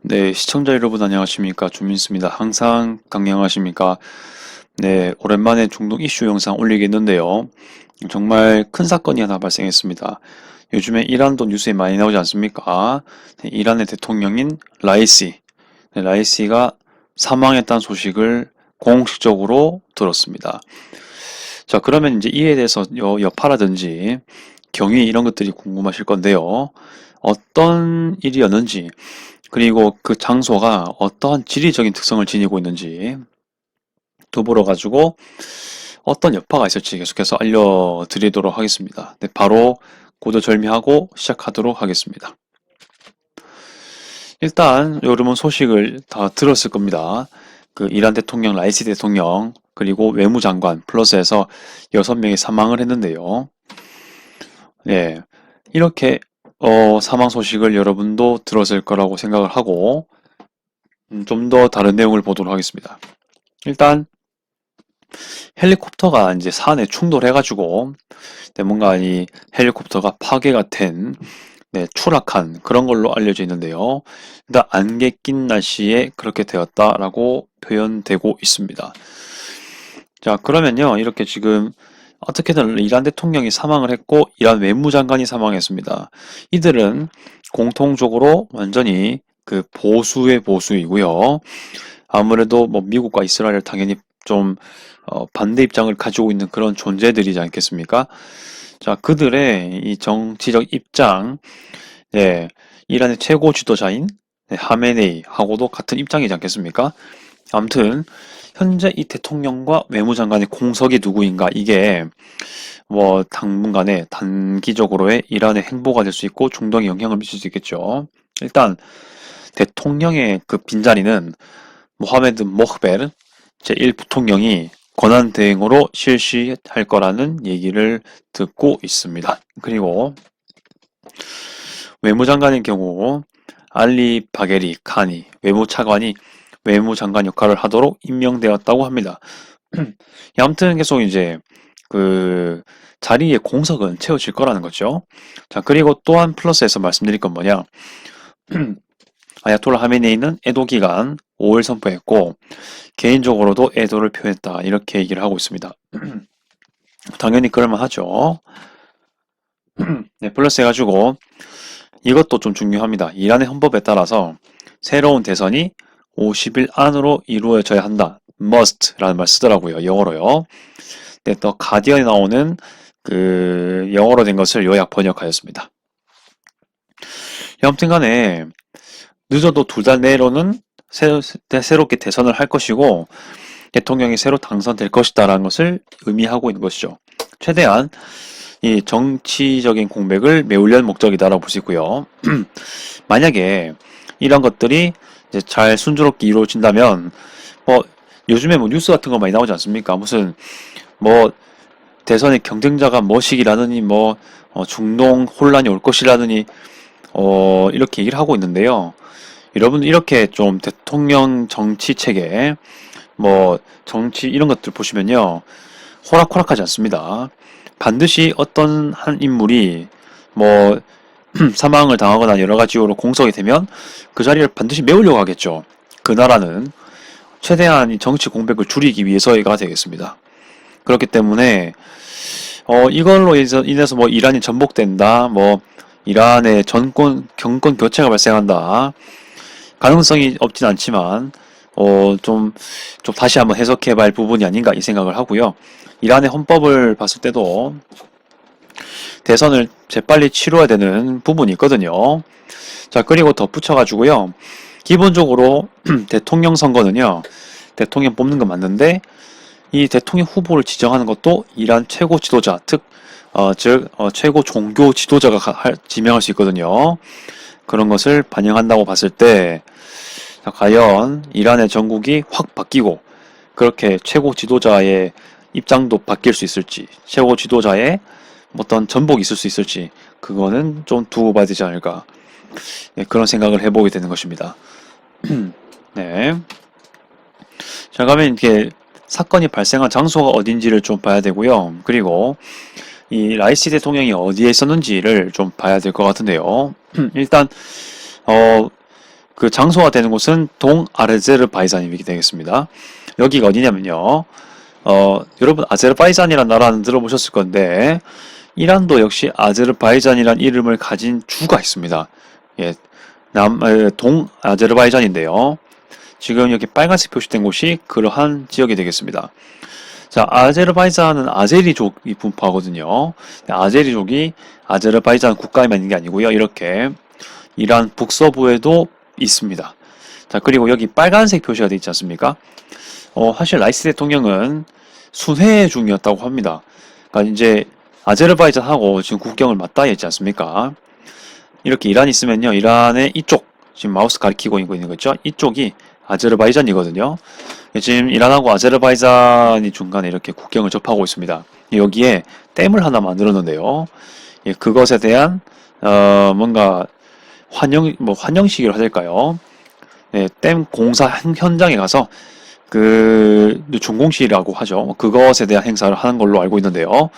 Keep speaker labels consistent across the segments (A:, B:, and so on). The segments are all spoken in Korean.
A: 네, 시청자 여러분 안녕하십니까? 주민수입니다. 항상 강령하십니까? 네, 오랜만에 중동 이슈 영상 올리겠는데요. 정말 큰 사건이 하나 발생했습니다. 요즘에 이란도 뉴스에 많이 나오지 않습니까? 네, 이란의 대통령인 라이시. 네, 라이시가 사망했다는 소식을 공식적으로 들었습니다. 자, 그러면 이제 이에 대해서 여파라든지 경위 이런 것들이 궁금하실 건데요. 어떤 일이었는지, 그리고 그 장소가 어떠한 지리적인 특성을 지니고 있는지 두보러 가지고 어떤 여파가 있을지 계속해서 알려드리도록 하겠습니다. 네, 바로 고도절미하고 시작하도록 하겠습니다. 일단 여러분 소식을 다 들었을 겁니다. 그 이란 대통령 라이시 대통령 그리고 외무장관 플러스해서 6명이 사망을 했는데요. 네, 이렇게 사망 소식을 여러분도 들었을 거라고 생각을 하고 좀 더 다른 내용을 보도록 하겠습니다. 일단 헬리콥터가 이제 산에 충돌해가지고 뭔가 이 헬리콥터가 파괴가 된 추락한 그런 걸로 알려져 있는데요. 일단 안개 낀 날씨에 그렇게 되었다라고 표현되고 있습니다. 자, 그러면요, 이렇게 지금 어떻게든 이란 대통령이 사망을 했고 이란 외무장관이 사망했습니다. 이들은 공통적으로 완전히 그 보수의 보수이고요. 아무래도 뭐 미국과 이스라엘 당연히 좀 반대 입장을 가지고 있는 그런 존재들이지 않겠습니까? 자, 그들의 이 정치적 입장, 예, 이란의 최고 지도자인 하메네이하고도 같은 입장이지 않겠습니까? 아무튼 현재 이 대통령과 외무장관의 공석이 누구인가 이게 뭐 당분간에 단기적으로의 이란의 행보가 될 수 있고 중동에 영향을 미칠 수 있겠죠. 일단 대통령의 그 빈자리는 모하메드 모흐베르 제1부통령이 권한대행으로 실시할 거라는 얘기를 듣고 있습니다. 그리고 외무장관의 경우 알리 바게리 칸이 외무차관이 외무장관 역할을 하도록 임명되었다고 합니다. 아무튼 계속 이제 그 자리의 공석은 채워질 거라는 거죠. 자, 그리고 또한 플러스해서 말씀드릴 건 뭐냐? 아야톨라 하메네이는 애도 기간 5일 선포했고 개인적으로도 애도를 표했다 이렇게 얘기를 하고 있습니다. 당연히 그럴만하죠. 네, 플러스 해가지고 이것도 좀 중요합니다. 이란의 헌법에 따라서 새로운 대선이 50일 안으로 이루어져야 한다. must라는 말 쓰더라고요. 영어로요. 네, 또 가디언에 나오는 그 영어로 된 것을 요약 번역하였습니다. 아무튼 간에 늦어도 2달 내로는 새롭게 대선을 할 것이고 대통령이 새로 당선될 것이다라는 것을 의미하고 있는 것이죠. 최대한 이 정치적인 공백을 메우려는 목적이다라고 볼 수 있고요. 만약에 이런 것들이 이제 잘 순조롭게 이루어진다면 뭐 요즘에 뭐 뉴스 같은 거 많이 나오지 않습니까? 무슨 뭐 대선의 경쟁자가 뭐시기라느니 뭐 중동 혼란이 올 것이라느니 이렇게 얘기를 하고 있는데요. 여러분 이렇게 좀 대통령 정치 체계 뭐 정치 이런 것들 보시면요. 호락호락하지 않습니다. 반드시 어떤 한 인물이 뭐 사망을 당하거나 여러 가지 이유로 공석이 되면 그 자리를 반드시 메우려고 하겠죠. 그 나라는 최대한 이 정치 공백을 줄이기 위해서가 되겠습니다. 그렇기 때문에 이걸로 인해서 뭐 이란이 전복된다, 뭐 이란의 경권 교체가 발생한다. 가능성이 없진 않지만 좀 다시 한번 해석해봐야 할 부분이 아닌가 이 생각을 하고요. 이란의 헌법을 봤을 때도 대선을 재빨리 치러야 되는 부분이 있거든요. 자, 그리고 덧붙여가지고요. 기본적으로 대통령 선거는요. 대통령 뽑는 건 맞는데 이 대통령 후보를 지정하는 것도 이란 최고 지도자, 즉 최고 종교 지도자가 지명할 수 있거든요. 그런 것을 반영한다고 봤을 때 과연 이란의 정국이 확 바뀌고 그렇게 최고 지도자의 입장도 바뀔 수 있을지, 최고 지도자의 어떤 전복이 있을 수 있을지 그거는 좀 두고 봐야 되지 않을까, 네, 그런 생각을 해보게 되는 것입니다. 네. 자, 그러면 이렇게 사건이 발생한 장소가 어딘지를 좀 봐야 되고요. 그리고 이 라이시 대통령이 어디에 있었는지를 좀 봐야 될 것 같은데요. 일단 그 장소가 되는 곳은 동아제르바이잔이 되겠습니다. 여기가 어디냐면요. 여러분 아제르바이잔이라는 나라는 들어보셨을 건데 이란도 역시 아제르바이잔이란 이름을 가진 주가 있습니다. 예, 동아제르바이잔인데요. 지금 여기 빨간색 표시된 곳이 그러한 지역이 되겠습니다. 자, 아제르바이잔은 아제리족이 분포하거든요. 아제리족이 아제르바이잔 국가에만 있는 게 아니고요. 이렇게 이란 북서부에도 있습니다. 자, 그리고 여기 빨간색 표시가 되어 있지 않습니까? 사실 라이시 대통령은 순회 중이었다고 합니다. 그러니까 이제 아제르바이잔하고 지금 국경을 맞닿아 있지 않습니까? 이렇게 이란이 있으면요. 이란의 이쪽, 지금 마우스 가리키고 있는 거 있죠? 이쪽이 아제르바이잔이거든요. 지금 이란하고 아제르바이잔이 중간에 이렇게 국경을 접하고 있습니다. 여기에 댐을 하나 만들었는데요. 예, 그것에 대한 뭔가 환영식이라고 해야 될까요? 예, 댐 공사 현장에 가서 준공식이라고 하죠. 그것에 대한 행사를 하는 걸로 알고 있는데요.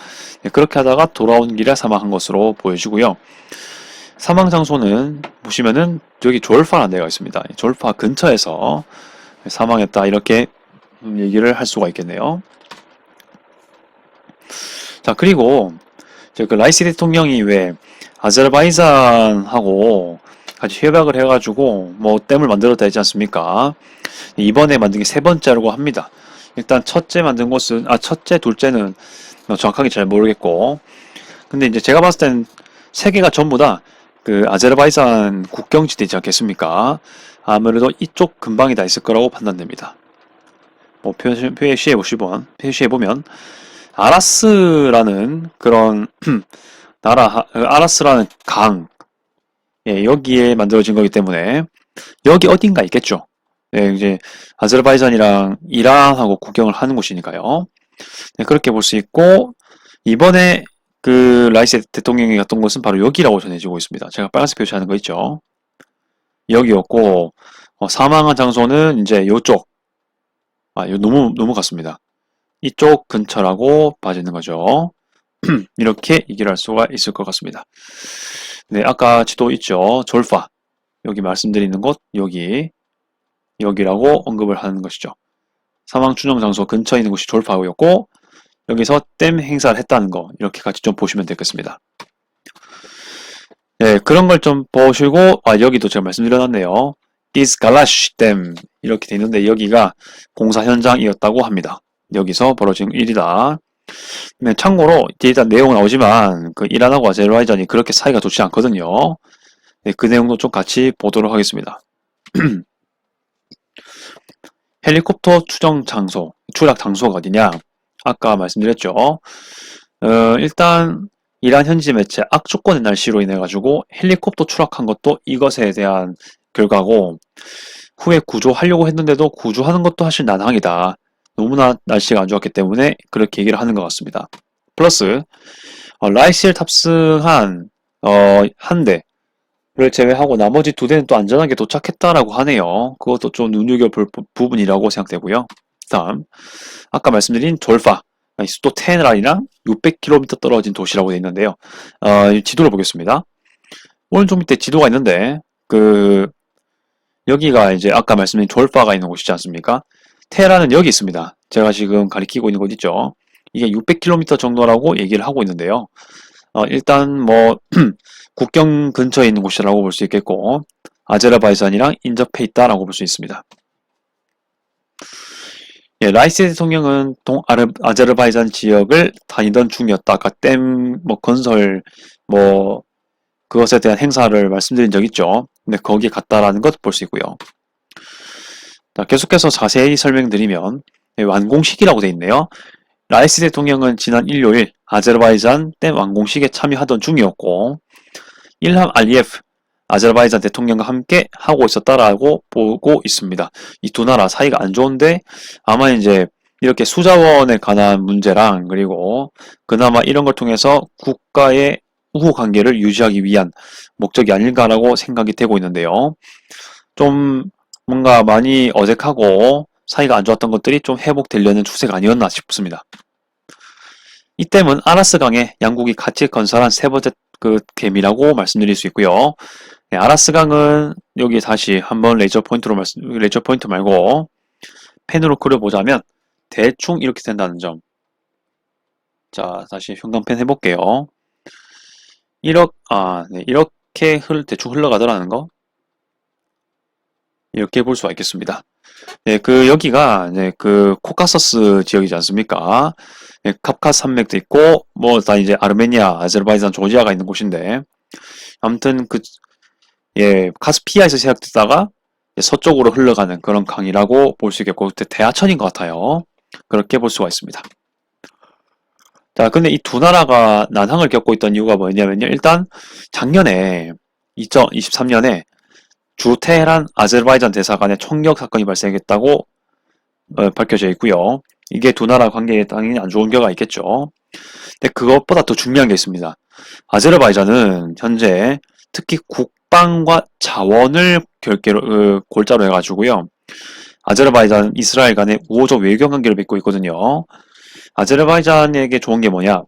A: 예, 그렇게 하다가 돌아온 길에 사망한 것으로 보여지고요. 사망 장소는 보시면은 여기 졸파라는 데가 있습니다. 졸파 근처에서 사망했다 이렇게 얘기를 할 수가 있겠네요. 자, 그리고 그 라이시 대통령이 왜 아제르바이잔하고 같이 협약을 해가지고 뭐 댐을 만들었다 했지 않습니까? 이번에 만든 게 세 번째라고 합니다. 일단 첫째 만든 곳은 첫째, 둘째는 정확하게 잘 모르겠고, 근데 이제 제가 봤을 땐 세 개가 전부 다 그 아제르바이잔 국경지대지 않겠습니까? 아무래도 이쪽 근방에 다 있을 거라고 판단됩니다. 뭐 표시해 보면 아라스라는 그런 아라스라는 강, 예, 여기에 만들어진 거기 때문에 여기 어딘가 있겠죠. 예, 이제 아제르바이잔이랑 이란하고 국경을 하는 곳이니까요. 네, 그렇게 볼 수 있고 이번에 그 라이시 대통령이 갔던 곳은 바로 여기라고 전해지고 있습니다. 제가 빨간색 표시하는 거 있죠. 여기였고 사망한 장소는 이제 요쪽, 너무 갔습니다. 이쪽 근처라고 봐지는 거죠. 이렇게 얘기를 할 수가 있을 것 같습니다. 네, 아까 지도 있죠. 졸파. 여기 말씀드리는 곳, 여기라고 언급을 하는 것이죠. 사망 추정 장소 근처에 있는 곳이 졸파였고, 여기서 댐 행사를 했다는 거, 이렇게 같이 좀 보시면 되겠습니다. 네, 그런 걸 좀 보시고, 여기도 제가 말씀드려놨네요. 이스갈라시 댐, 이렇게 돼 있는데, 여기가 공사 현장이었다고 합니다. 여기서 벌어진 일이다. 네, 참고로 일단 내용은 나오지만 그 이란하고 아제르바이잔이 그렇게 사이가 좋지 않거든요. 네, 그 내용도 좀 같이 보도록 하겠습니다. 헬리콥터 추락 장소가 어디냐? 아까 말씀드렸죠. 일단 이란 현지 매체 악조건의 날씨로 인해 가지고 헬리콥터 추락한 것도 이것에 대한 결과고, 후에 구조하려고 했는데도 구조하는 것도 사실 난항이다. 너무나 날씨가 안 좋았기 때문에 그렇게 얘기를 하는 것 같습니다. 플러스 라이시를 탑승한 한 대를 제외하고 나머지 두 대는 또 안전하게 도착했다라고 하네요. 그것도 좀 눈여겨볼 부분이라고 생각되고요. 다음 아까 말씀드린 졸파, 수도 테헤란이랑 600km 떨어진 도시라고 되어 있는데요. 지도를 보겠습니다. 오른쪽 밑에 지도가 있는데 여기가 이제 아까 말씀드린 졸파가 있는 곳이지 않습니까? 테헤란은 여기 있습니다. 제가 지금 가리키고 있는 곳 있죠. 이게 600km 정도라고 얘기를 하고 있는데요. 일단 뭐 국경 근처에 있는 곳이라고 볼 수 있겠고, 아제르바이잔이랑 인접해 있다라고 볼 수 있습니다. 예, 라이시 대통령은 아제르바이잔 지역을 다니던 중이었다. 아까 댐 건설 그것에 대한 행사를 말씀드린 적 있죠. 근데 거기에 갔다라는 것 볼 수 있고요. 자, 계속해서 자세히 설명드리면 완공식이라고 되어 있네요. 라이시 대통령은 지난 일요일 아제르바이잔 댐 완공식에 참여하던 중이었고, 일함 알리예프 아제르바이잔 대통령과 함께 하고 있었다라고 보고 있습니다. 이 두 나라 사이가 안 좋은데 아마 이제 이렇게 수자원에 관한 문제랑 그리고 그나마 이런 걸 통해서 국가의 우호 관계를 유지하기 위한 목적이 아닐까라고 생각이 되고 있는데요. 좀 뭔가 많이 어색하고 사이가 안 좋았던 것들이 좀 회복되려는 추세가 아니었나 싶습니다. 이 댐은 아라스 강에 양국이 같이 건설한 세 번째 댐이라고 말씀드릴 수 있고요. 네, 아라스강은 여기 다시 한번 레이저 포인트 말고 펜으로 그려보자면 대충 이렇게 된다는 점. 자, 다시 형광펜 해볼게요. 네, 이렇게 대충 흘러가더라는 거. 이렇게 볼 수가 있겠습니다. 네, 여기가, 네, 코카서스 지역이지 않습니까? 네, 카프카스 산맥도 있고, 다 이제 아르메니아, 아제르바이잔, 조지아가 있는 곳인데, 아무튼 예, 카스피아에서 시작됐다가 서쪽으로 흘러가는 그런 강이라고 볼 수 있겠고, 대하천인 것 같아요. 그렇게 볼 수가 있습니다. 자, 근데 이 두 나라가 난항을 겪고 있던 이유가 뭐냐면요. 일단 작년에 2023년에 주 테헤란 아제르바이잔 대사관의 총격 사건이 발생했다고 밝혀져 있고요. 이게 두 나라 관계에 당연히 안 좋은 결과가 있겠죠. 근데 그것보다 더 중요한 게 있습니다. 아제르바이잔은 현재 특히 국방과 자원을 골자로 해가지고요. 아제르바이잔, 이스라엘 간의 우호적 외교 관계를 맺고 있거든요. 아제르바이잔에게 좋은 게 뭐냐?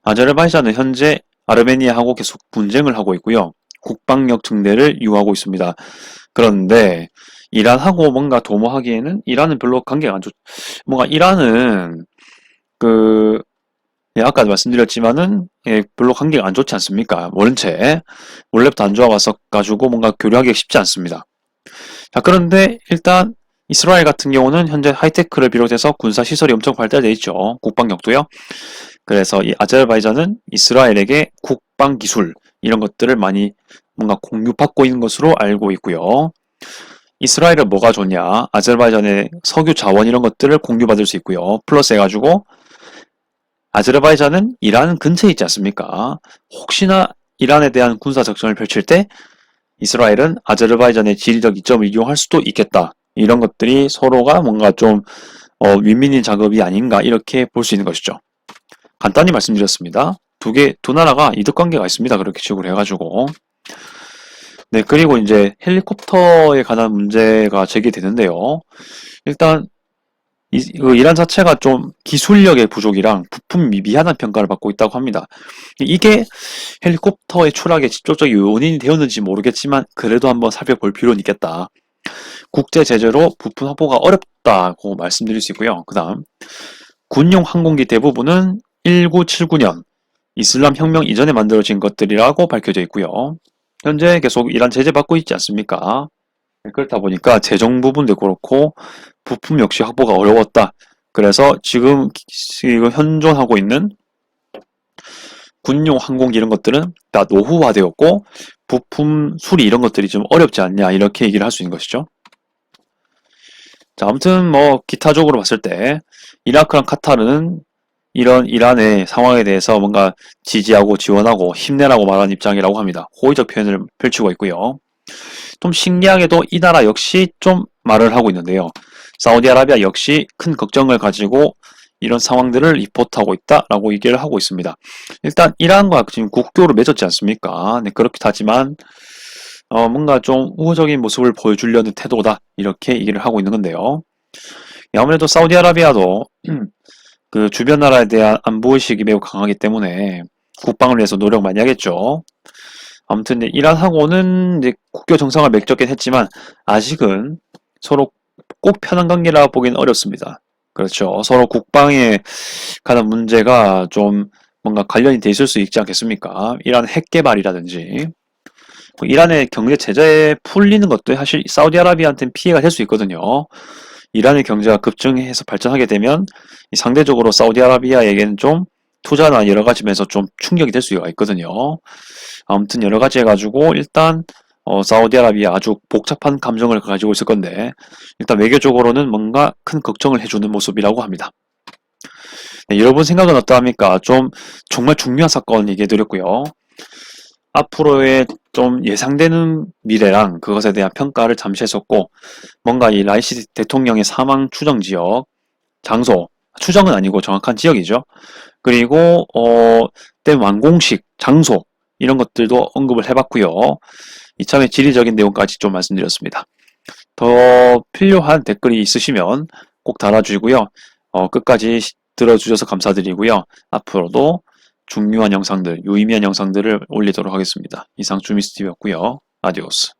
A: 아제르바이잔은 현재 아르메니아하고 계속 분쟁을 하고 있고요. 국방력 증대를 유하고 있습니다. 그런데 이란하고 뭔가 도모하기에는 이란은 별로 관계가 안 뭔가 이란은 예, 아까도 말씀드렸지만은 예, 별로 관계가 안 좋지 않습니까? 모른 채 원래부터 안 좋아왔어 가지고 뭔가 교류하기가 쉽지 않습니다. 자, 그런데 일단 이스라엘 같은 경우는 현재 하이테크를 비롯해서 군사 시설이 엄청 발달돼 있죠. 국방력도요. 그래서 이 아제르바이잔은 이스라엘에게 국방 기술 이런 것들을 많이 뭔가 공유받고 있는 것으로 알고 있고요. 이스라엘은 뭐가 좋냐? 아제르바이잔의 석유 자원 이런 것들을 공유받을 수 있고요. 플러스 해가지고 아제르바이잔은 이란 근처에 있지 않습니까? 혹시나 이란에 대한 군사 작전을 펼칠 때 이스라엘은 아제르바이잔의 지리적 이점을 이용할 수도 있겠다. 이런 것들이 서로가 뭔가 좀 윈윈인 작업이 아닌가 이렇게 볼 수 있는 것이죠. 간단히 말씀드렸습니다. 두 나라가 이득 관계가 있습니다. 그렇게 식으로 해가지고. 네, 그리고 이제 헬리콥터에 관한 문제가 제기되는데요. 일단 이란 자체가 좀 기술력의 부족이랑 부품 미비하다는 평가를 받고 있다고 합니다. 이게 헬리콥터의 추락의 직접적인 요인이 되었는지 모르겠지만 그래도 한번 살펴볼 필요는 있겠다. 국제 제재로 부품 확보가 어렵다고 말씀드릴 수 있고요. 그 다음 군용 항공기 대부분은 1979년 이슬람 혁명 이전에 만들어진 것들이라고 밝혀져 있고요. 현재 계속 이란 제재 받고 있지 않습니까? 그렇다 보니까 재정 부분도 그렇고 부품 역시 확보가 어려웠다. 그래서 지금 현존하고 있는 군용 항공기 이런 것들은 다 노후화되었고 부품 수리 이런 것들이 좀 어렵지 않냐 이렇게 얘기를 할 수 있는 것이죠. 자, 아무튼 기타적으로 봤을 때 이라크랑 카타르는 이런 이란의 상황에 대해서 뭔가 지지하고 지원하고 힘내라고 말하는 입장이라고 합니다. 호의적 표현을 펼치고 있고요. 좀 신기하게도 이 나라 역시 좀 말을 하고 있는데요. 사우디아라비아 역시 큰 걱정을 가지고 이런 상황들을 리포트하고 있다라고 얘기를 하고 있습니다. 일단 이란과 지금 국교를 맺었지 않습니까? 네, 그렇긴 하지만 뭔가 좀 우호적인 모습을 보여주려는 태도다 이렇게 얘기를 하고 있는 건데요. 아무래도 사우디아라비아도 그 주변 나라에 대한 안보의식이 매우 강하기 때문에 국방을 위해서 노력 많이 하겠죠. 아무튼 이란하고는 이제 국교 정상을 맺었긴 했지만 아직은 서로 꼭 편한 관계라 보기는 어렵습니다. 그렇죠. 서로 국방에 관한 문제가 좀 뭔가 관련이 돼 있을 수 있지 않겠습니까? 이란 핵 개발이라든지 이란의 경제 제재에 풀리는 것도 사실 사우디아라비아한테는 피해가 될 수 있거든요. 이란의 경제가 급증해서 발전하게 되면 상대적으로 사우디아라비아에게는 좀 투자나 여러 가지 면에서 좀 충격이 될 수가 있거든요. 아무튼 여러 가지 해가지고 일단 사우디아라비아 아주 복잡한 감정을 가지고 있을 건데 일단 외교적으로는 뭔가 큰 걱정을 해주는 모습이라고 합니다. 네, 여러분 생각은 어떠합니까? 좀 정말 중요한 사건 얘기해드렸고요. 앞으로의 좀 예상되는 미래랑 그것에 대한 평가를 잠시 했었고 뭔가 이 라이시 대통령의 사망 추정 지역 장소 추정은 아니고 정확한 지역이죠. 그리고 때 완공식 장소 이런 것들도 언급을 해봤고요. 이참에 지리적인 내용까지 좀 말씀드렸습니다. 더 필요한 댓글이 있으시면 꼭 달아주시고요. 끝까지 들어주셔서 감사드리고요. 앞으로도 중요한 영상들, 유의미한 영상들을 올리도록 하겠습니다. 이상 주미스TV였고요. 아디오스.